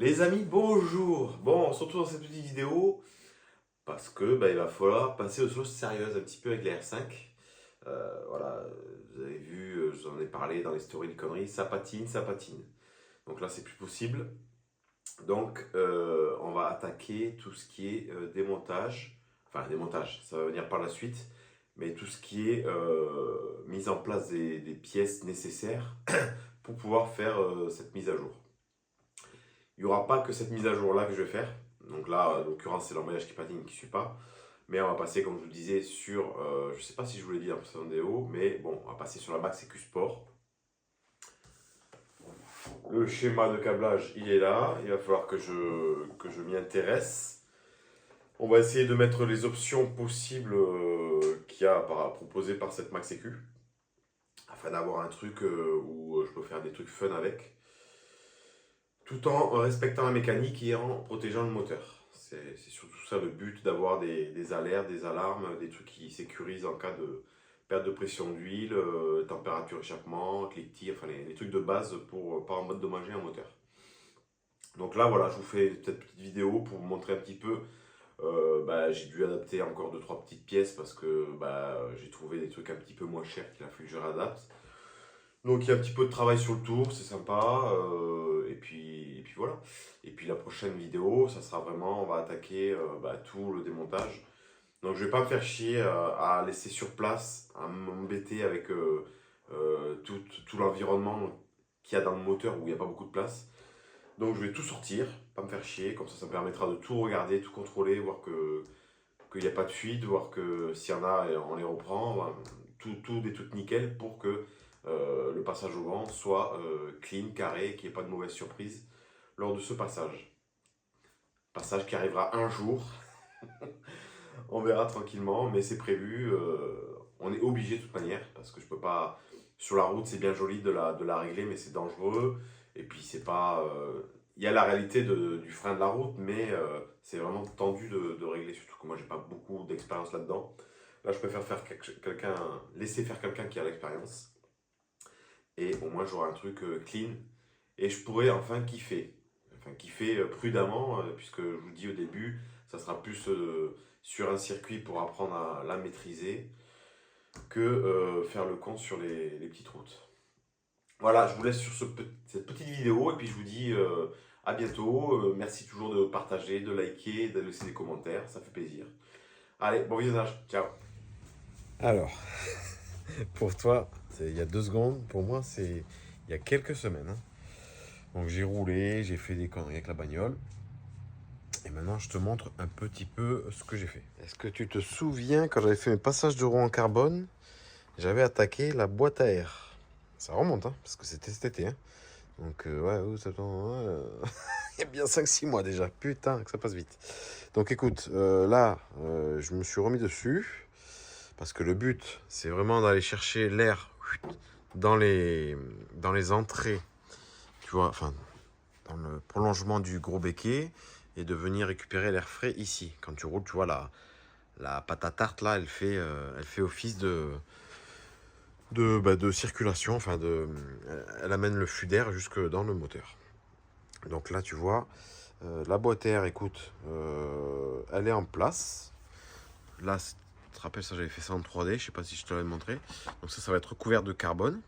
Les amis, bonjour! Bon, on se retrouve dans cette petite vidéo parce que il va falloir passer aux choses sérieuses un petit peu avec les R5. Voilà, vous avez vu, je vous en ai parlé dans les stories de conneries, ça patine, ça patine. Donc là, c'est plus possible. Donc, on va attaquer tout ce qui est démontage. Enfin, démontage, ça va venir par la suite. Mais tout ce qui est mise en place des pièces nécessaires pour pouvoir faire cette mise à jour. Il n'y aura pas que cette mise à jour là que je vais faire. Donc là, en l'occurrence, c'est l'embrayage qui patine qui ne suit pas. Mais on va passer, comme je vous le disais, sur, je ne sais pas si je vous l'ai dit dans la précédente vidéo, mais bon, on va passer sur la Max EQ Sport. Le schéma de câblage, il est là. Il va falloir que je m'y intéresse. On va essayer de mettre les options possibles qu'il y a proposées par cette Max EQ. Afin d'avoir un truc où je peux faire des trucs fun avec. Tout en respectant la mécanique et en protégeant le moteur. C'est surtout ça le but, d'avoir des alertes, des alarmes, des trucs qui sécurisent en cas de perte de pression d'huile, température échappement, cliquetis, enfin les trucs de base pour pas endommager un moteur. Donc là voilà, je vous fais cette petite vidéo pour vous montrer un petit peu. J'ai dû adapter encore 2-3 petites pièces parce que j'ai trouvé des trucs un petit peu moins chers qu'il a fallu que je réadapte. Donc il y a un petit peu de travail sur le tour, c'est sympa. Et puis voilà. Et puis la prochaine vidéo, ça sera vraiment, on va attaquer tout le démontage. Donc je vais pas me faire chier à laisser sur place, à m'embêter avec tout l'environnement qu'il y a dans le moteur où il n'y a pas beaucoup de place. Donc je vais tout sortir, pas me faire chier, comme ça me permettra de tout regarder, tout contrôler, voir qu'il n'y a pas de fuite, voir que s'il y en a, on les reprend, des trucs nickel pour que le passage au vent soit clean, carré, qu'il n'y ait pas de mauvaise surprise lors de ce passage. Passage qui arrivera un jour, on verra tranquillement, mais c'est prévu, on est obligé de toute manière, parce que je peux pas, sur la route c'est bien joli de la régler, mais c'est dangereux, et puis c'est pas, il y a la réalité du frein de la route, mais c'est vraiment tendu de régler, surtout que moi j'ai pas beaucoup d'expérience là-dedans. Là je préfère laisser faire quelqu'un qui a l'expérience, et au moins j'aurai un truc clean, et je pourrai enfin kiffer prudemment, puisque je vous dis au début, ça sera plus sur un circuit pour apprendre à la maîtriser, que faire le compte sur les petites routes. Voilà, je vous laisse sur cette petite vidéo, et puis je vous dis à bientôt. Merci toujours de partager, de liker, de laisser des commentaires, ça fait plaisir. Allez, bon visionnage, ciao. Alors, pour toi, c'est il y a 2 secondes, pour moi, c'est il y a quelques semaines, hein. Donc j'ai roulé, j'ai fait des conneries avec la bagnole. Et maintenant, je te montre un petit peu ce que j'ai fait. Est-ce que tu te souviens, quand j'avais fait mes passages de roue en carbone, j'avais attaqué la boîte à air. Ça remonte, hein, parce que c'était cet été, hein. Donc, ouais, septembre, il y a bien 5-6 mois déjà. Putain, que ça passe vite. Donc, écoute, là, je me suis remis dessus. Parce que le but, c'est vraiment d'aller chercher l'air dans les entrées, tu vois, enfin, dans le prolongement du gros béquet, et de venir récupérer l'air frais ici. Quand tu roules, tu vois, la pâte à tarte, là, elle fait office de circulation, enfin, elle amène le flux d'air jusque dans le moteur. Donc là, tu vois, la boîte à air, écoute, elle est en place. Là, tu te rappelles, ça, j'avais fait ça en 3D, je sais pas si je te l'avais montré. Donc ça va être recouvert de carbone,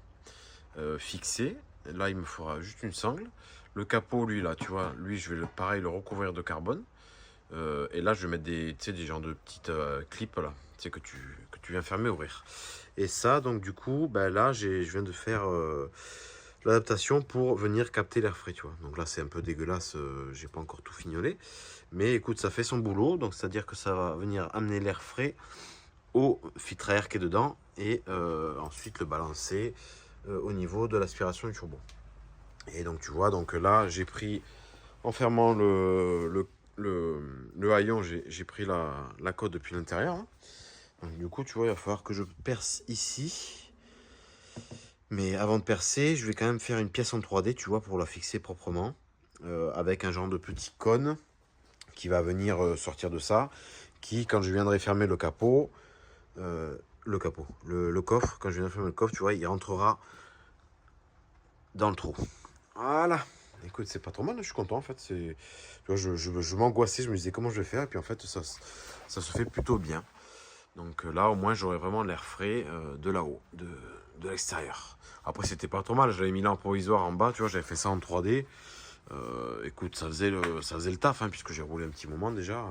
fixé. Là, il me faudra juste une sangle. Le capot, lui, là, tu vois, lui, je vais pareil le recouvrir de carbone. Et là, je vais mettre des genres de petites clips, là, que tu viens fermer, ouvrir. Et ça, donc, du coup, là, je viens de faire l'adaptation pour venir capter l'air frais, tu vois. Donc là, c'est un peu dégueulasse, j'ai pas encore tout fignolé. Mais écoute, ça fait son boulot, donc c'est-à-dire que ça va venir amener l'air frais au filtre à air qui est dedans, et ensuite le balancer au niveau de l'aspiration du turbo. Et donc tu vois, donc là j'ai pris, en fermant le haillon, j'ai pris la cote depuis l'intérieur, hein. Donc du coup tu vois, il va falloir que je perce ici. Mais avant de percer, je vais quand même faire une pièce en 3D, tu vois, pour la fixer proprement, avec un genre de petit cône qui va venir sortir de ça, qui, quand je viendrai fermer le capot, le coffre, quand je viendrai fermer le coffre, tu vois, il rentrera dans le trou. Voilà. écoute, c'est pas trop mal, je suis content en fait. Tu vois, je m'angoissais, je me disais comment je vais faire, et puis en fait, ça se fait plutôt bien. Donc là, au moins, j'aurais vraiment l'air frais de là-haut, de l'extérieur. Après, c'était pas trop mal, j'avais mis l'en provisoire en bas, tu vois, j'avais fait ça en 3D. Écoute, ça faisait le taf, hein, puisque j'ai roulé un petit moment déjà.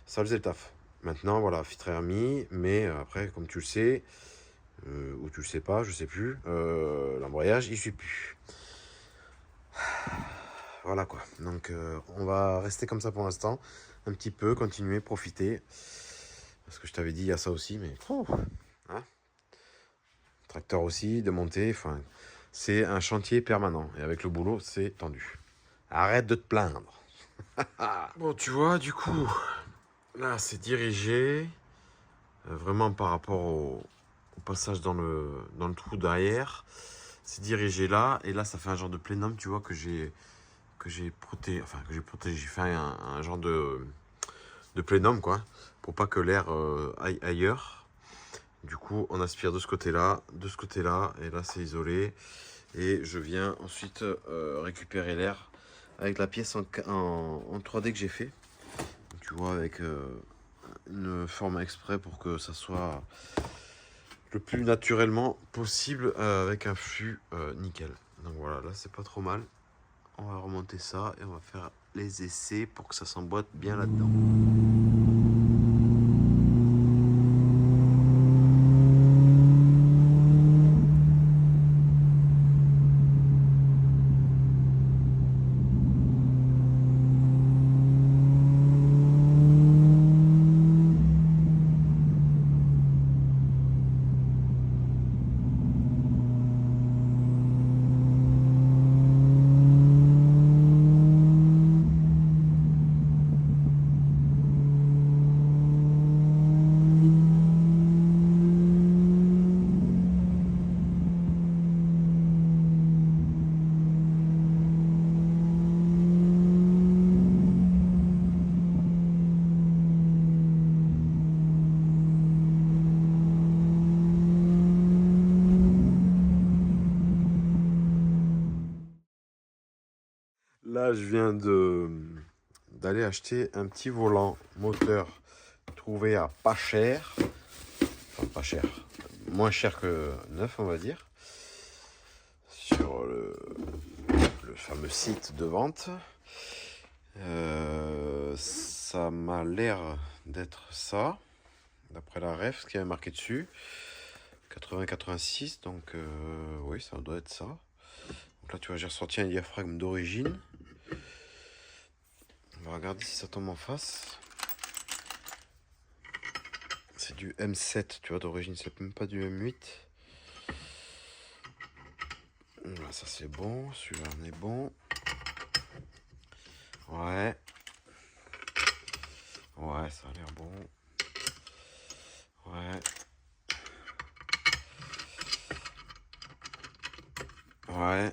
Ça faisait le taf. Maintenant, voilà, filtre remis, mais après, comme tu le sais, ou tu le sais pas, je sais plus, l'embrayage, il suit plus. Voilà quoi. Donc, on va rester comme ça pour l'instant, un petit peu, continuer, profiter. Parce que je t'avais dit, il y a ça aussi, mais. Hein, tracteur aussi, de monter, enfin, c'est un chantier permanent. Et avec le boulot, c'est tendu. Arrête de te plaindre. Bon, tu vois, du coup, là, c'est dirigé. Vraiment par rapport au passage dans le trou derrière. C'est dirigé là. Et là, ça fait un genre de plénum, tu vois, que j'ai protégé. Enfin, que j'ai protégé. J'ai fait un genre de plénum, quoi. Pour pas que l'air aille ailleurs. Du coup, on aspire de ce côté-là, de ce côté-là. Et là, c'est isolé. Et je viens ensuite récupérer l'air avec la pièce en 3D que j'ai fait. Tu vois, avec une forme exprès pour que ça soit le plus naturellement possible avec un flux nickel. Donc voilà, là c'est pas trop mal. On va remonter ça et on va faire les essais pour que ça s'emboîte bien là-dedans. Là, je viens d'aller acheter un petit volant moteur trouvé à pas cher. Enfin, pas cher. Moins cher que neuf, on va dire. Sur le fameux site de vente. Ça m'a l'air d'être ça. D'après la ref, ce qui avait marqué dessus. 80-86, donc oui, ça doit être ça. Donc là, tu vois, j'ai ressorti un diaphragme d'origine. On va regarder si ça tombe en face. C'est du M7, tu vois, d'origine, c'est même pas du M8. Là, ça c'est bon, celui-là on est bon. Ouais. Ouais, ça a l'air bon. Ouais. Ouais.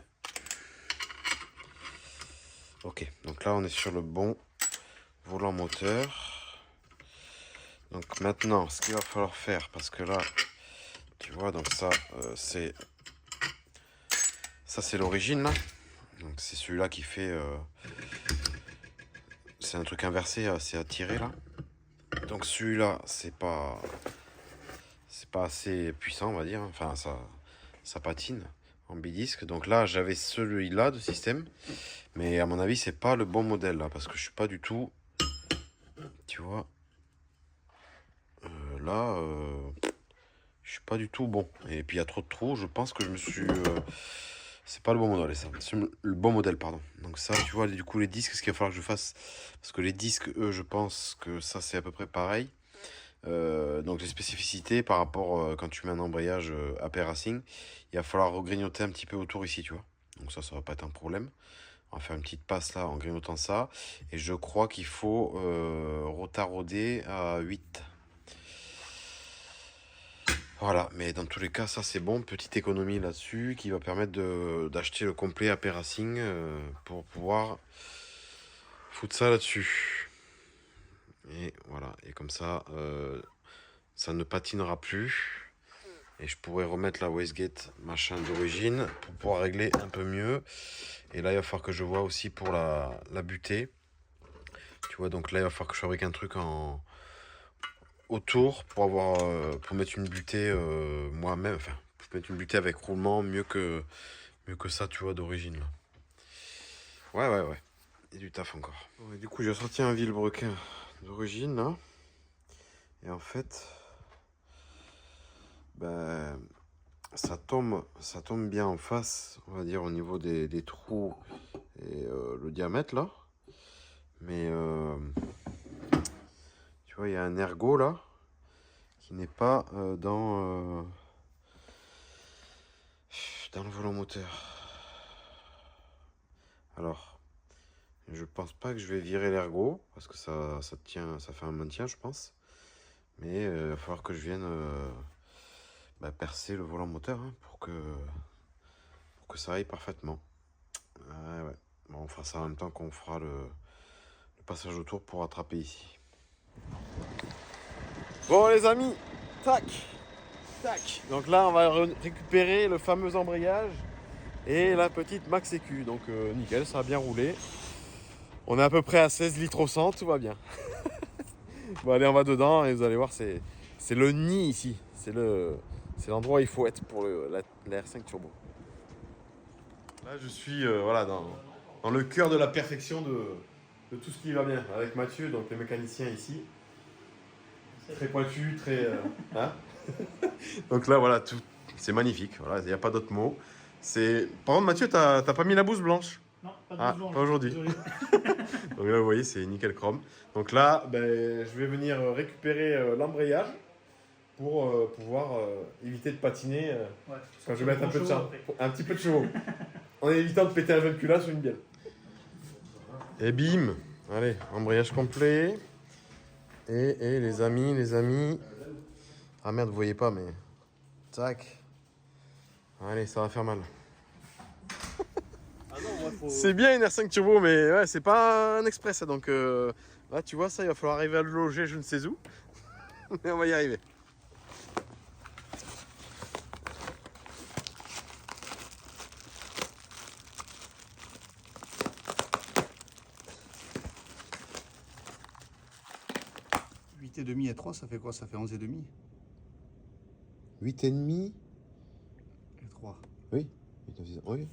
Ok, donc là on est sur le bon volant moteur. Donc maintenant, ce qu'il va falloir faire, parce que là, tu vois, donc ça, c'est l'origine là. Donc c'est celui-là qui fait, c'est un truc inversé, c'est à tirer là. Donc celui-là, c'est pas assez puissant, on va dire. Enfin, ça patine en bidisque. Donc là, j'avais celui-là de système, mais à mon avis, c'est pas le bon modèle là, parce que je suis pas du tout, tu vois. Là, je suis pas du tout bon. Et puis il y a trop de trous. Je pense que je me suis. C'est pas le bon modèle, ça. C'est le bon modèle, pardon. Donc ça, tu vois, du coup, les disques, ce qu'il va falloir que je fasse. Parce que les disques, eux, je pense que ça, c'est à peu près pareil. Donc les spécificités par rapport quand tu mets un embrayage AP Racing, il va falloir regrignoter un petit peu autour ici, tu vois. Donc ça va pas être un problème. On va faire une petite passe là en grignotant ça. Et je crois qu'il faut rotarder à 8. Voilà, mais dans tous les cas, ça c'est bon. Petite économie là-dessus qui va permettre d'acheter le complet AP Racing pour pouvoir foutre ça là-dessus. Et voilà, et comme ça, ça ne patinera plus. Et je pourrais remettre la wastegate machin d'origine pour pouvoir régler un peu mieux. Et là, il va falloir que je vois aussi pour la butée. Tu vois, donc là, il va falloir que je fabrique un truc autour pour avoir pour mettre une butée moi-même. Enfin, pour mettre une butée avec roulement mieux que ça, tu vois, d'origine. Ouais. Et du taf encore. Bon, et du coup, j'ai sorti un vilebrequin d'origine là. Et en fait, ben, ça tombe bien en face, on va dire, au niveau des trous et le diamètre là. Mais tu vois, il y a un ergot là qui n'est pas dans le volant moteur. Alors, je pense pas que je vais virer l'ergot parce que ça tient, ça fait un maintien, je pense. Mais il va falloir que je vienne percer le volant moteur hein, pour que ça aille parfaitement. Ouais. Bon, on fera ça en même temps qu'on fera le passage autour pour attraper ici. Bon les amis, tac. Donc là on va récupérer le fameux embrayage et la petite Max Sécu. Donc nickel, ça a bien roulé. On est à peu près à 16 litres au 100, tout va bien. Bon allez, on va dedans et vous allez voir, c'est le nid ici. C'est l'endroit où il faut être pour la R5 Turbo. Là je suis voilà, dans le cœur de la perfection de tout ce qui va bien. Avec Mathieu, donc le mécanicien ici. Très pointu, très... hein. Donc là voilà, tout, c'est magnifique. Voilà, il n'y a pas d'autre mot. Par contre Mathieu, t'as pas mis la bouse blanche? Non, pas de blanche. Pas aujourd'hui. Donc là vous voyez, c'est nickel chrome. Donc là, je vais venir récupérer l'embrayage pour pouvoir éviter de patiner quand je vais mettre un petit peu de chevaux. En évitant de péter un véhicule sur une bielle. Et bim. Allez, embrayage complet. Et les amis. Ah merde, vous voyez pas, mais... Tac. Allez, ça va faire mal. Ah non, moi, faut... C'est bien une R5 Turbo, mais ouais, c'est pas un express. Donc là, tu vois, ça, il va falloir arriver à le loger je ne sais où. Mais on va y arriver. Et demi et 3, ça fait quoi? Ça fait 11 et demi. 8,5. Et 3. Oui. Oui.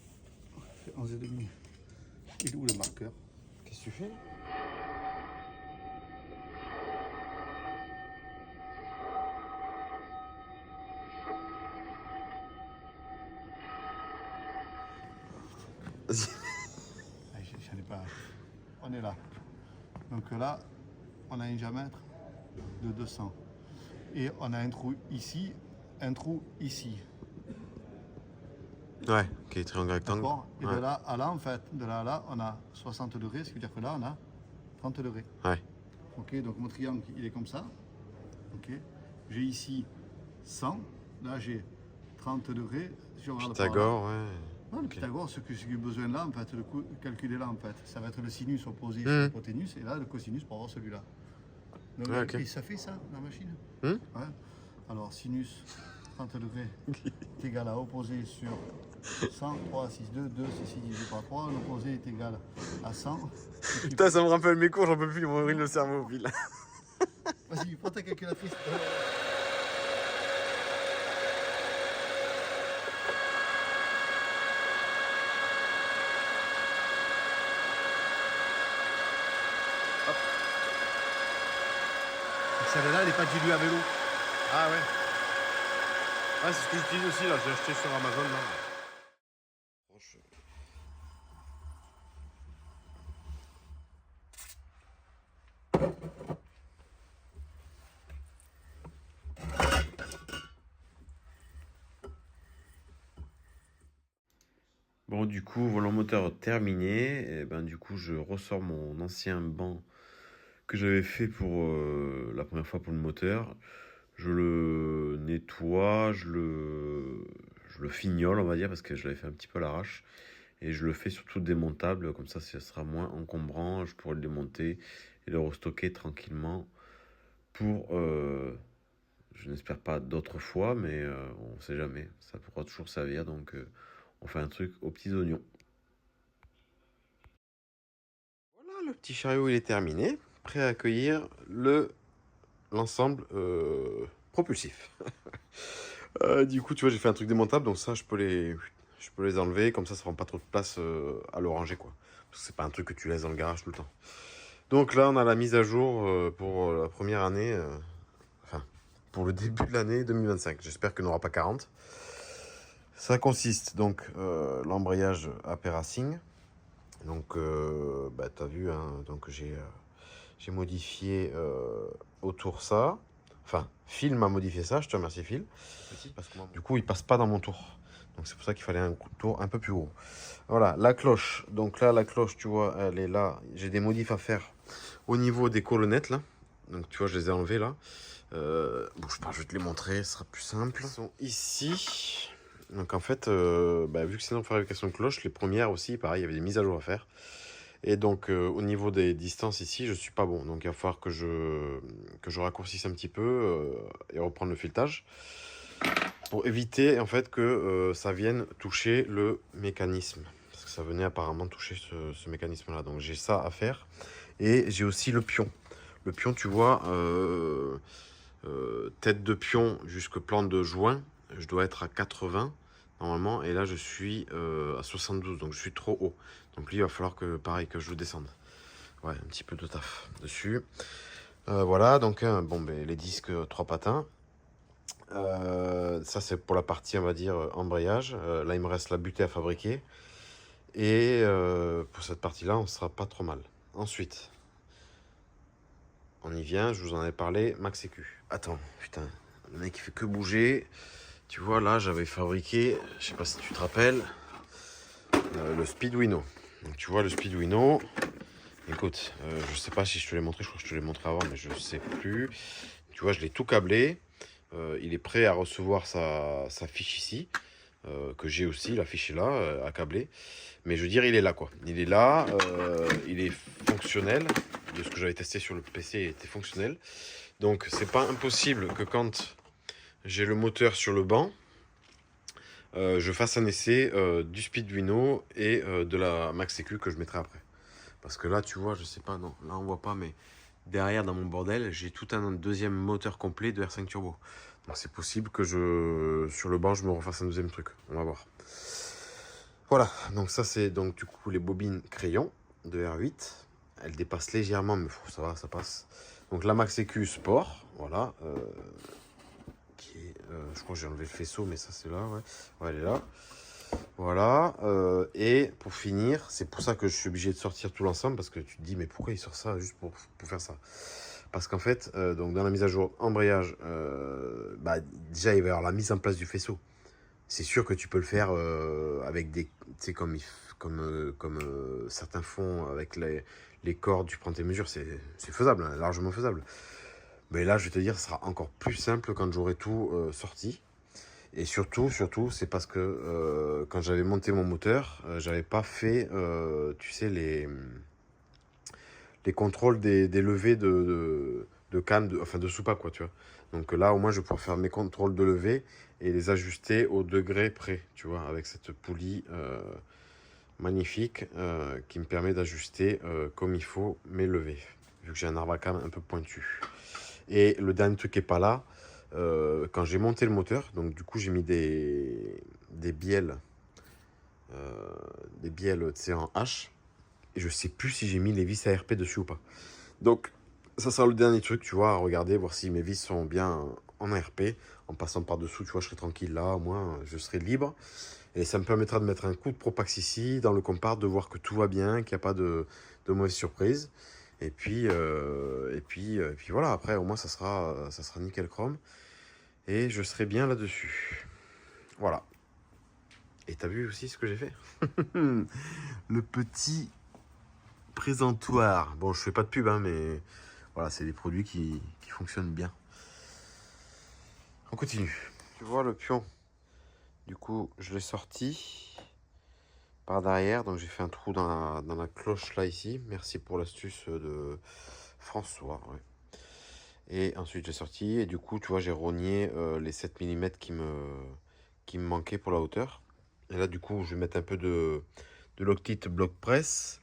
Ça fait 11 et demi. Il est où le marqueur? Qu'est-ce que tu fais? Vas-y. J'en ai pas. On est là. Donc là, on a un diamètre de 200. Et on a un trou ici, un trou ici. Ouais, ok, triangle rectangle. D'accord. Et ouais. de là à là, en fait, de là à là, on a 60 degrés, ce qui veut dire que là, on a 30 degrés. Ouais. Ok, donc mon triangle, il est comme ça. Ok. J'ai ici 100. Là, j'ai 30 degrés. Si on regarde par là, Pythagore, ouais. non, le Ok. Pythagore, ce que j'ai besoin là, en fait, le calcul est là, en fait. Ça va être le sinus opposé sur l'hypoténuse, et là, le cosinus pour avoir celui-là. Donc, Ouais, ok. et ça fait ça, la machine. Ouais. Alors, sinus 30 degrés est égal à opposé sur 100, 3, 6, 2, 2, c'est 6 divisé par 3. L'opposé est égal à 100. Putain, ça me rappelle mes cours, j'en peux plus, ils m'ont ouvert le cerveau au fil. Vas-y, prends ta calculatrice. Celle-là, elle n'est pas diluée à vélo. Ah ouais. Ah, c'est ce que j'utilise aussi là, j'ai acheté sur Amazon là. Bon, du coup, volant moteur terminé. Et ben, du coup, je ressors mon ancien banc que j'avais fait pour la première fois pour le moteur. Je le nettoie, je le fignole, on va dire, parce que je l'avais fait un petit peu à l'arrache. Et je le fais surtout démontable, comme ça sera moins encombrant. Je pourrai le démonter et le restocker tranquillement pour Je n'espère pas d'autres fois, mais on ne sait jamais. Ça pourra toujours servir, donc on fait un truc aux petits oignons. Voilà, le petit chariot il est terminé, prêt à accueillir l'ensemble propulsif. Du coup, tu vois, j'ai fait un truc démontable, donc ça, je peux les enlever, comme ça prend pas trop de place à le ranger, quoi. Parce que c'est pas un truc que tu laisses dans le garage tout le temps. Donc là, on a la mise à jour pour la première année, enfin, pour le début de l'année 2025. J'espère qu'il n'y en aura pas 40. Ça consiste donc l'embrayage AP Racing. Donc, bah, tu as vu, hein, donc j'ai modifié autour ça. Enfin, Phil m'a modifié ça, je te remercie Phil. Du coup, il passe pas dans mon tour. Donc c'est pour ça qu'il fallait un tour un peu plus gros. Voilà, la cloche. Donc là, la cloche, tu vois, elle est là. J'ai des modifs à faire au niveau des colonnettes, là. Donc tu vois, je les ai enlevées, là. Bouge pas, je vais te les montrer, ce sera plus simple. Ils sont ici. Donc en fait, bah, vu que c'est une fabrication de cloche, les premières aussi, pareil, il y avait des mises à jour à faire. Et donc au niveau des distances ici, je suis pas bon. Donc il va falloir que je raccourcisse un petit peu et reprendre le filetage. Pour éviter en fait que ça vienne toucher le mécanisme. Parce que ça venait apparemment toucher ce mécanisme-là. Donc j'ai ça à faire. Et j'ai aussi le pion. Le pion, tu vois, tête de pion jusque plante de joint, je dois être à 80 normalement. Et là, je suis à 72, donc je suis trop haut. Donc lui, il va falloir que, pareil, que je le descende. Ouais, un petit peu de taf dessus. Voilà, donc bon, ben, les disques 3 patins. Ça, c'est pour la partie, on va dire, embrayage. Là, il me reste la butée à fabriquer. Et pour cette partie-là, on sera pas trop mal. Ensuite, on y vient, je vous en ai parlé, Max Sécu. Attends, putain, le mec il fait que bouger. Tu vois, là, j'avais fabriqué, je sais pas si tu te rappelles, le Speedwino. Donc, tu vois, le Speedwino, écoute, je sais pas si je te l'ai montré, je crois que je te l'ai montré avant, mais je sais plus. Tu vois, je l'ai tout câblé. Il est prêt à recevoir sa fiche ici, que j'ai aussi, la fiche est là, à câbler. Mais je veux dire, il est là, quoi. Il est là, il est fonctionnel. De ce que j'avais testé sur le PC, il était fonctionnel. Donc, c'est pas impossible que quand j'ai le moteur sur le banc, je fasse un essai du Speedwino et de la Max Sécu que je mettrai après. Parce que là, tu vois, je sais pas, non, là on voit pas, mais derrière dans mon bordel, j'ai tout un deuxième moteur complet de R5 Turbo. Donc c'est possible que sur le banc, je me refasse un deuxième truc. On va voir. Voilà, donc ça c'est donc du coup les bobines crayon de R8. Elles dépassent légèrement, mais ça va, ça passe. Donc la Max Sécu Sport, voilà. Je crois que j'ai enlevé le faisceau, mais ça c'est là, ouais. Ouais, elle est là. Voilà, et pour finir, c'est pour ça que je suis obligé de sortir tout l'ensemble, parce que tu te dis, mais pourquoi il sort ça juste pour faire ça? Parce qu'en fait, donc dans la mise à jour embrayage, bah, déjà il va y avoir la mise en place du faisceau. C'est sûr que tu peux le faire avec des, tu sais, comme certains font avec les cordes, tu prends tes mesures, c'est faisable, hein, largement faisable. Mais là, je vais te dire, ce sera encore plus simple quand j'aurai tout sorti. Et surtout, c'est parce que quand j'avais monté mon moteur, j'avais pas fait, tu sais, les contrôles des levées de canne, enfin de soupape, quoi, tu vois. Donc là, au moins, je vais pouvoir faire mes contrôles de levée et les ajuster au degré près, tu vois, avec cette poulie magnifique qui me permet d'ajuster comme il faut mes levées, vu que j'ai un arbre à cam un peu pointu. Et le dernier truc qui n'est pas là, quand j'ai monté le moteur, donc du coup j'ai mis des bielles, en H, et je sais plus si j'ai mis les vis ARP dessus ou pas. Donc ça sera le dernier truc, tu vois, à regarder, voir si mes vis sont bien en ARP. En passant par dessous, tu vois, je serai tranquille là, au moins je serai libre. Et ça me permettra de mettre un coup de Propax ici, dans le compart, de voir que tout va bien, qu'il n'y a pas de mauvaise surprise. Et puis voilà, après au moins ça sera nickel chrome. Et je serai bien là-dessus. Voilà. Et t'as vu aussi ce que j'ai fait? Le petit présentoir. Bon, je fais pas de pub, hein, mais voilà, c'est des produits qui fonctionnent bien. On continue. Tu vois le pion. Du coup, je l'ai sorti par derrière. Donc j'ai fait un trou dans la cloche là ici. Merci pour l'astuce de François. Ouais. Et ensuite j'ai sorti et du coup tu vois j'ai rogné les 7 mm qui me manquaient pour la hauteur. Et là du coup je vais mettre un peu de Loctite bloc press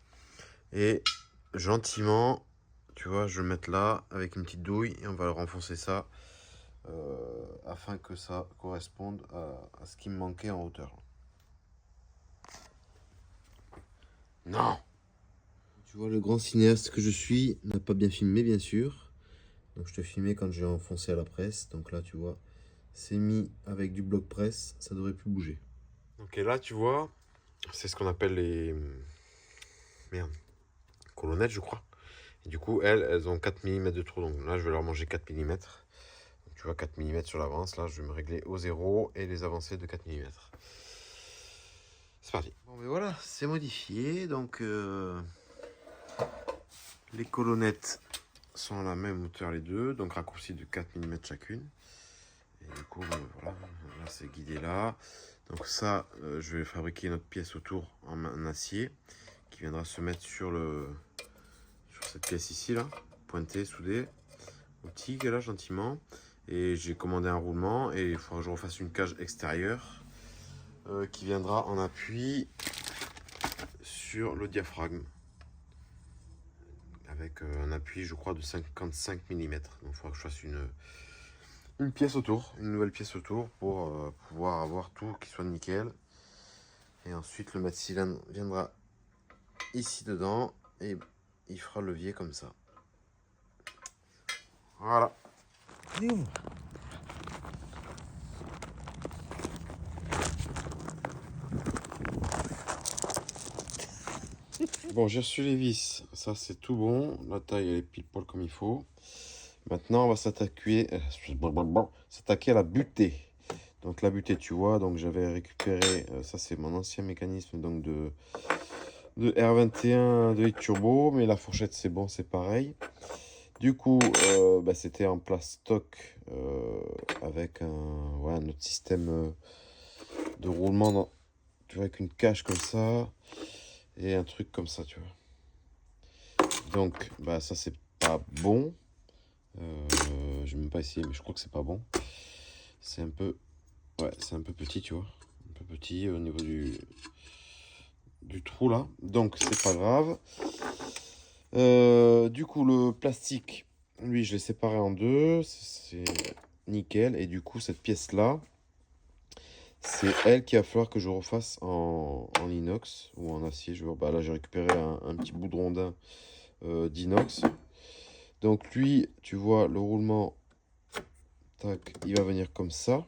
et gentiment tu vois je vais mettre là avec une petite douille et on va renfoncer ça afin que ça corresponde à ce qui me manquait en hauteur. Non. Tu vois, le grand cinéaste que je suis n'a pas bien filmé, bien sûr. Donc je te filmais quand j'ai enfoncé à la presse. Donc là, tu vois, c'est mis avec du bloc presse. Ça devrait plus bouger. Donc et là, tu vois, c'est ce qu'on appelle les... Merde. Colonnettes, je crois. Et du coup, elles ont 4 mm de trou. Donc là, je vais leur manger 4 mm. Donc, tu vois, 4 mm sur l'avance. Là, je vais me régler au 0 et les avancées de 4 mm. C'est parti. Bon, mais voilà, c'est modifié. Donc... les colonnettes sont à la même hauteur les deux, donc raccourci de 4 mm chacune. Et du coup, voilà, là c'est guidé là. Donc ça, je vais fabriquer une autre pièce autour en acier qui viendra se mettre sur cette pièce ici là, pointée, soudée, au TIG là gentiment. Et j'ai commandé un roulement et il faudra que je refasse une cage extérieure qui viendra en appui sur le diaphragme. Avec un appui je crois de 55 mm. Donc il faudra que je fasse une pièce autour, une nouvelle pièce autour pour pouvoir avoir tout qui soit nickel. Et ensuite le mètre cylindre viendra ici dedans et il fera le levier comme ça. Voilà. Bon, j'ai reçu les vis, ça c'est tout bon, la taille elle est pile poil comme il faut. Maintenant on va s'attaquer à la butée. Donc la butée tu vois, donc j'avais récupéré, ça c'est mon ancien mécanisme donc de R21 de Hit Turbo, mais la fourchette c'est bon, c'est pareil. Du coup c'était en plastoc avec un autre système de roulement tu vois, avec une cage comme ça et un truc comme ça, tu vois. Donc ça c'est pas bon. Je vais même pas essayer, mais je crois que c'est pas bon. C'est un peu c'est un peu petit, tu vois, un peu petit au niveau du trou là, donc c'est pas grave. Du coup le plastique, lui je l'ai séparé en deux, c'est nickel. Et du coup cette pièce là, c'est elle qu'il va falloir que je refasse en inox ou en acier. Je vois, là j'ai récupéré un petit bout de rondin d'inox. Donc lui, tu vois, le roulement, tac, il va venir comme ça,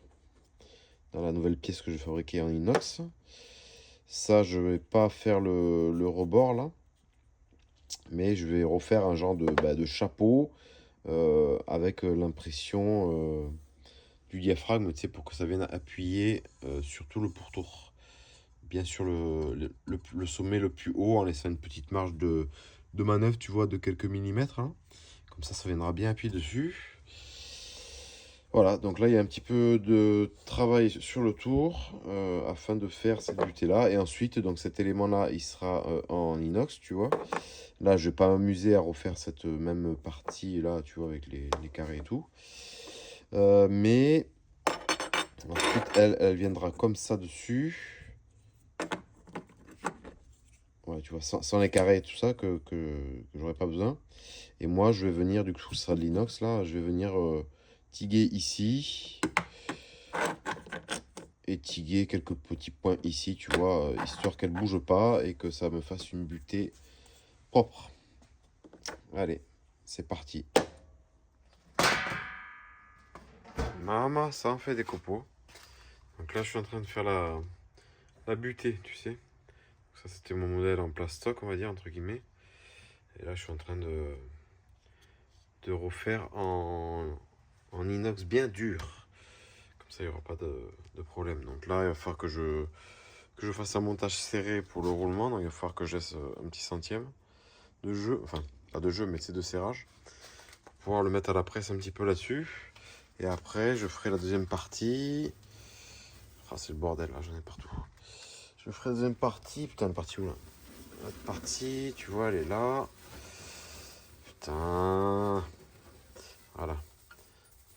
dans la nouvelle pièce que je vais fabriquer en inox. Ça, je vais pas faire le rebord là, mais je vais refaire un genre de chapeau avec l'impression du diaphragme, tu sais, pour que ça vienne appuyer sur tout le pourtour. Bien sûr, le sommet le plus haut, en laissant une petite marge de manœuvre, tu vois, de quelques millimètres. Hein. Comme ça viendra bien appuyer dessus. Voilà, donc là, il y a un petit peu de travail sur le tour afin de faire cette butée-là. Et ensuite, donc cet élément-là, il sera en inox, tu vois. Là, je vais pas m'amuser à refaire cette même partie-là, tu vois, avec les carrés et tout. Mais ensuite, elle viendra comme ça dessus. Ouais, tu vois, sans les carrés et tout ça, que j'aurais pas besoin. Et moi, je vais venir, du coup, ce sera de l'inox, là. Je vais venir tiguer ici. Et tiguer quelques petits points ici, tu vois, histoire qu'elle bouge pas et que ça me fasse une butée propre. Allez, c'est parti. Maman, ça en fait des copeaux. Donc là, je suis en train de faire la butée, tu sais. Ça, c'était mon modèle en plastoc, on va dire, entre guillemets. Et là, je suis en train de refaire en inox bien dur. Comme ça, il n'y aura pas de problème. Donc là, il va falloir que je fasse un montage serré pour le roulement. Donc il va falloir que je laisse un petit centième de jeu. Enfin, pas de jeu, mais c'est de serrage. Pour pouvoir le mettre à la presse un petit peu là-dessus. Et après, je ferai la deuxième partie. Ah, c'est le bordel, là, j'en ai partout. Je ferai la deuxième partie. Putain, la partie où, là? La partie, tu vois, elle est là. Putain. Voilà.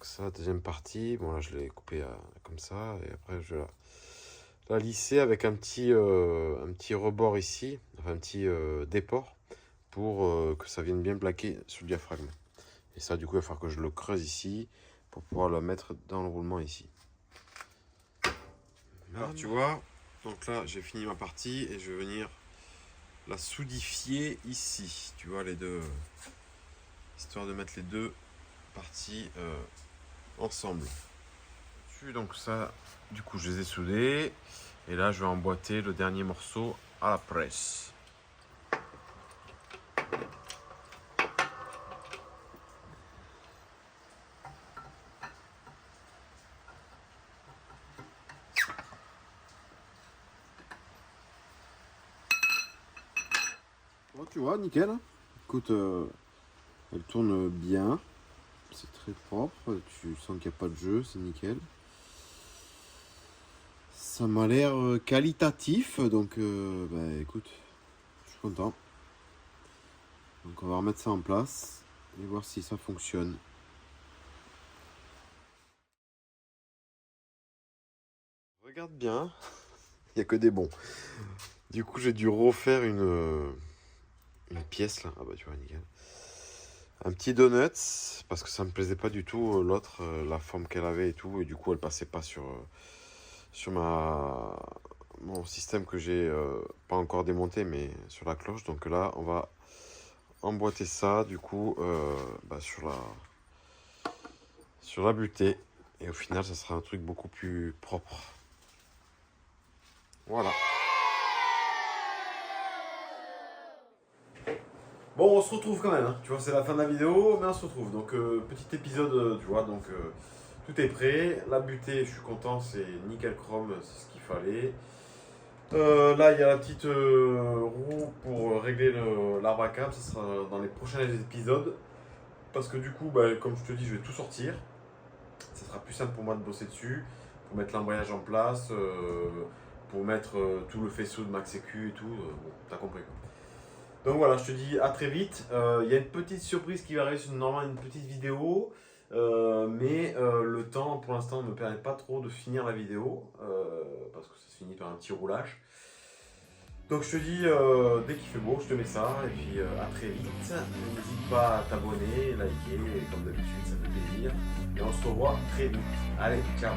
ça, deuxième partie. Bon là je l'ai coupé comme ça. Et après je vais la lisser avec un petit rebord ici. Enfin un petit déport. Pour que ça vienne bien plaquer sur le diaphragme. Et ça du coup il va falloir que je le creuse ici. Pour pouvoir le mettre dans le roulement ici. Alors tu vois, donc là j'ai fini ma partie et je vais venir la soudifier ici. Tu vois les deux, histoire de mettre les deux parties ensemble. Donc ça, du coup je les ai soudés. Et là je vais emboîter le dernier morceau à la presse. Bon, tu vois, nickel. Écoute, elle tourne bien. C'est très propre. Tu sens qu'il n'y a pas de jeu, c'est nickel. Ça m'a l'air qualitatif. Donc, bah, écoute, je suis content. Donc, on va remettre ça en place et voir si ça fonctionne. Regarde bien. Il n'y a que des bons. Du coup, j'ai dû refaire une pièce là. Ah bah tu vois, nickel. Un petit donut, parce que ça me plaisait pas du tout l'autre, la forme qu'elle avait et tout. Et du coup, elle passait pas sur mon système que j'ai pas encore démonté, mais sur la cloche. Donc là, on va emboîter ça du coup bah, sur la butée. Et au final, ça sera un truc beaucoup plus propre. Voilà. Bon, on se retrouve quand même, hein. Tu vois, c'est la fin de la vidéo, mais on se retrouve. Donc, petit épisode, tu vois, donc tout est prêt. La butée, je suis content, c'est nickel chrome, c'est ce qu'il fallait. Là, il y a la petite roue pour régler l'arbre à câble, ça sera dans les prochains épisodes. Parce que du coup, bah, comme je te dis, je vais tout sortir. Ça sera plus simple pour moi de bosser dessus, pour mettre l'embrayage en place, pour mettre tout le faisceau de Max Sécu et tout. Bon, t'as compris quoi. Donc voilà, je te dis à très vite. Il y a une petite surprise qui va arriver sur normalement une petite vidéo. Mais le temps pour l'instant ne me permet pas trop de finir la vidéo. Parce que ça se finit par un petit roulage. Donc je te dis, dès qu'il fait beau, je te mets ça. Et puis à très vite. N'hésite pas à t'abonner, liker. Et comme d'habitude, ça fait plaisir. Et on se revoit très vite. Allez, ciao.